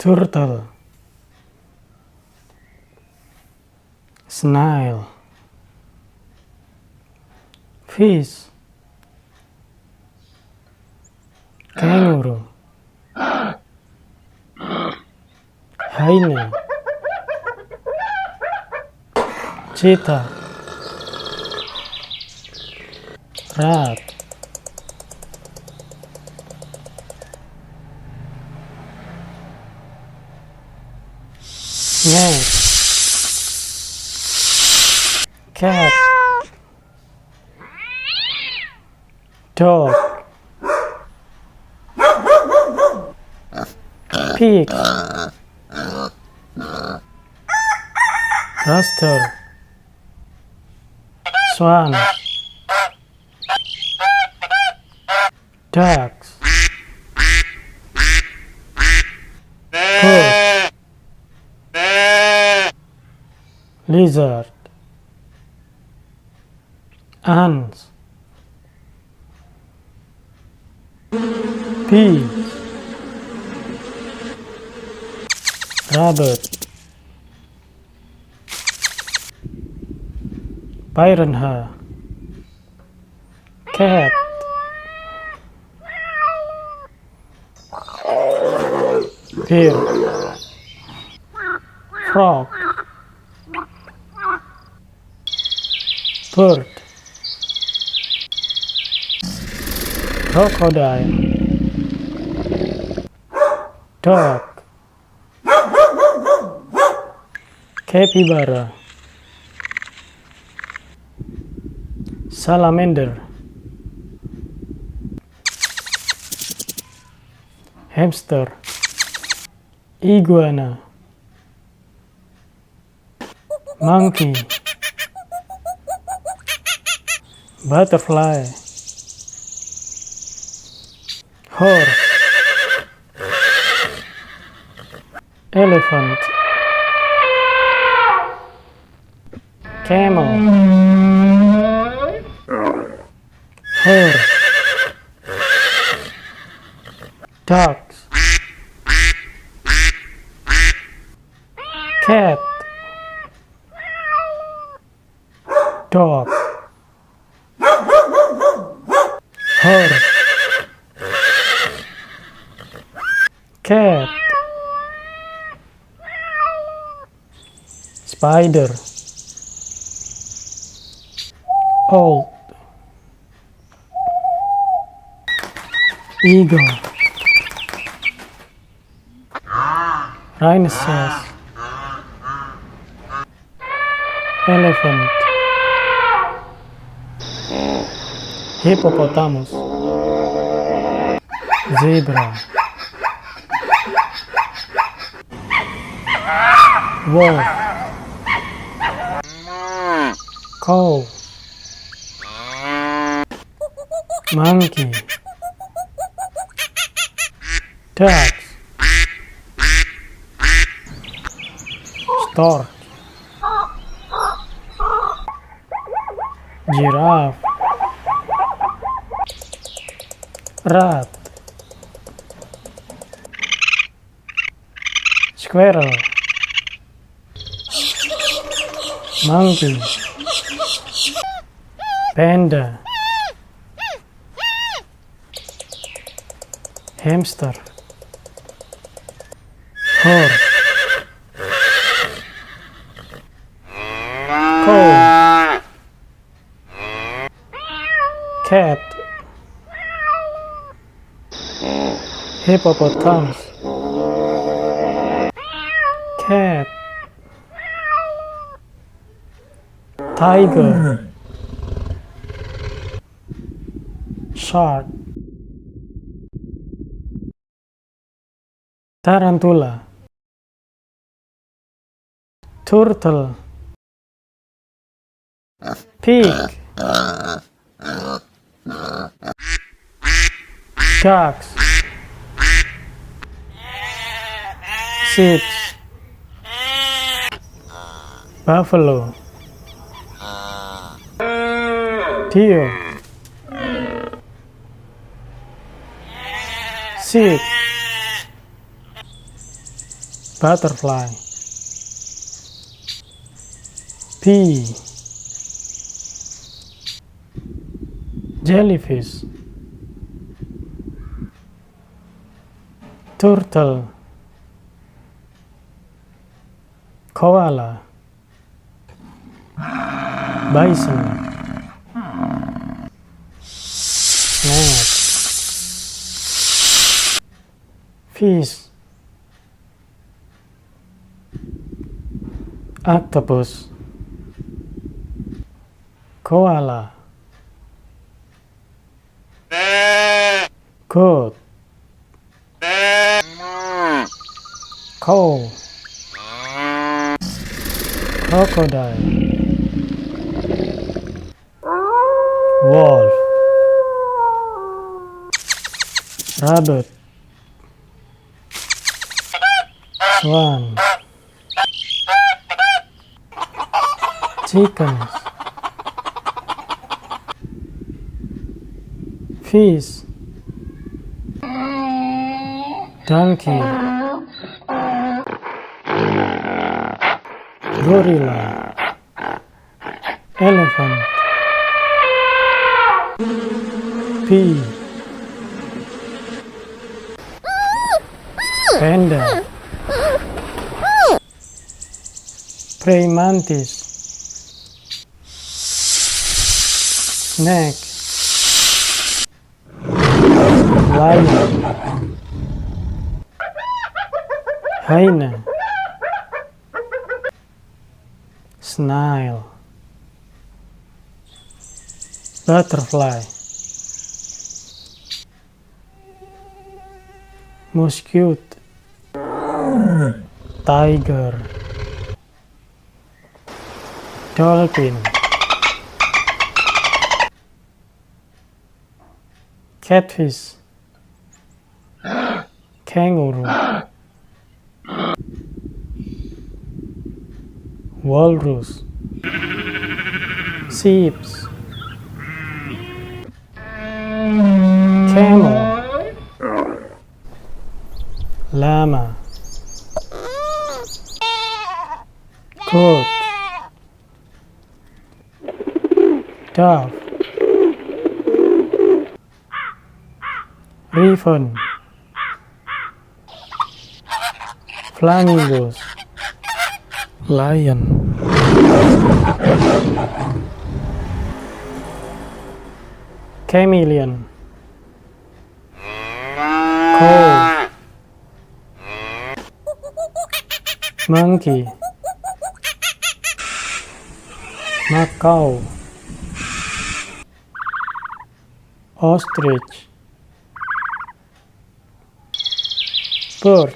turtle, snail, fish, kangaroo, hiena, cheetah, rat, snake, cat, dog, pig, rooster, swan, ducks, bird, lizard, ants, bee, rabbit, piranha, cat, deer, frog, bird, crocodile, dog, capybara, salamander, hamster, iguana, monkey, butterfly, horse, elephant, camel, horse, ducks, cat, dog, horse, cat, spider, owl, eagle, rhinoceros, elephant, hippopotamus, zebra, wolf, cow, monkey, ducks, stork, giraffe, rat, squirrel, monkey, panda, hamster, horse, cow, cat, hippopotamus, cat, tiger, shark, tarantula, turtle, pig, ducks, sheep, buffalo, deer, sheep, butterfly, bee, jellyfish, turtle, koala, bison, snake, fish, octopus, koala, goat, cow, crocodile, wolf, rabbit, swan, chickens, fish, donkey, gorilla, elephant, pig, panda, praying mantis, snake, lion, hiena, snail, butterfly, mosquito, tiger, dolphin, catfish, kangaroo, walrus, sheep, camel, llama, goat, dove, raven, flamingos, lion, chameleon, crow, monkey, macaw, ostrich, bird,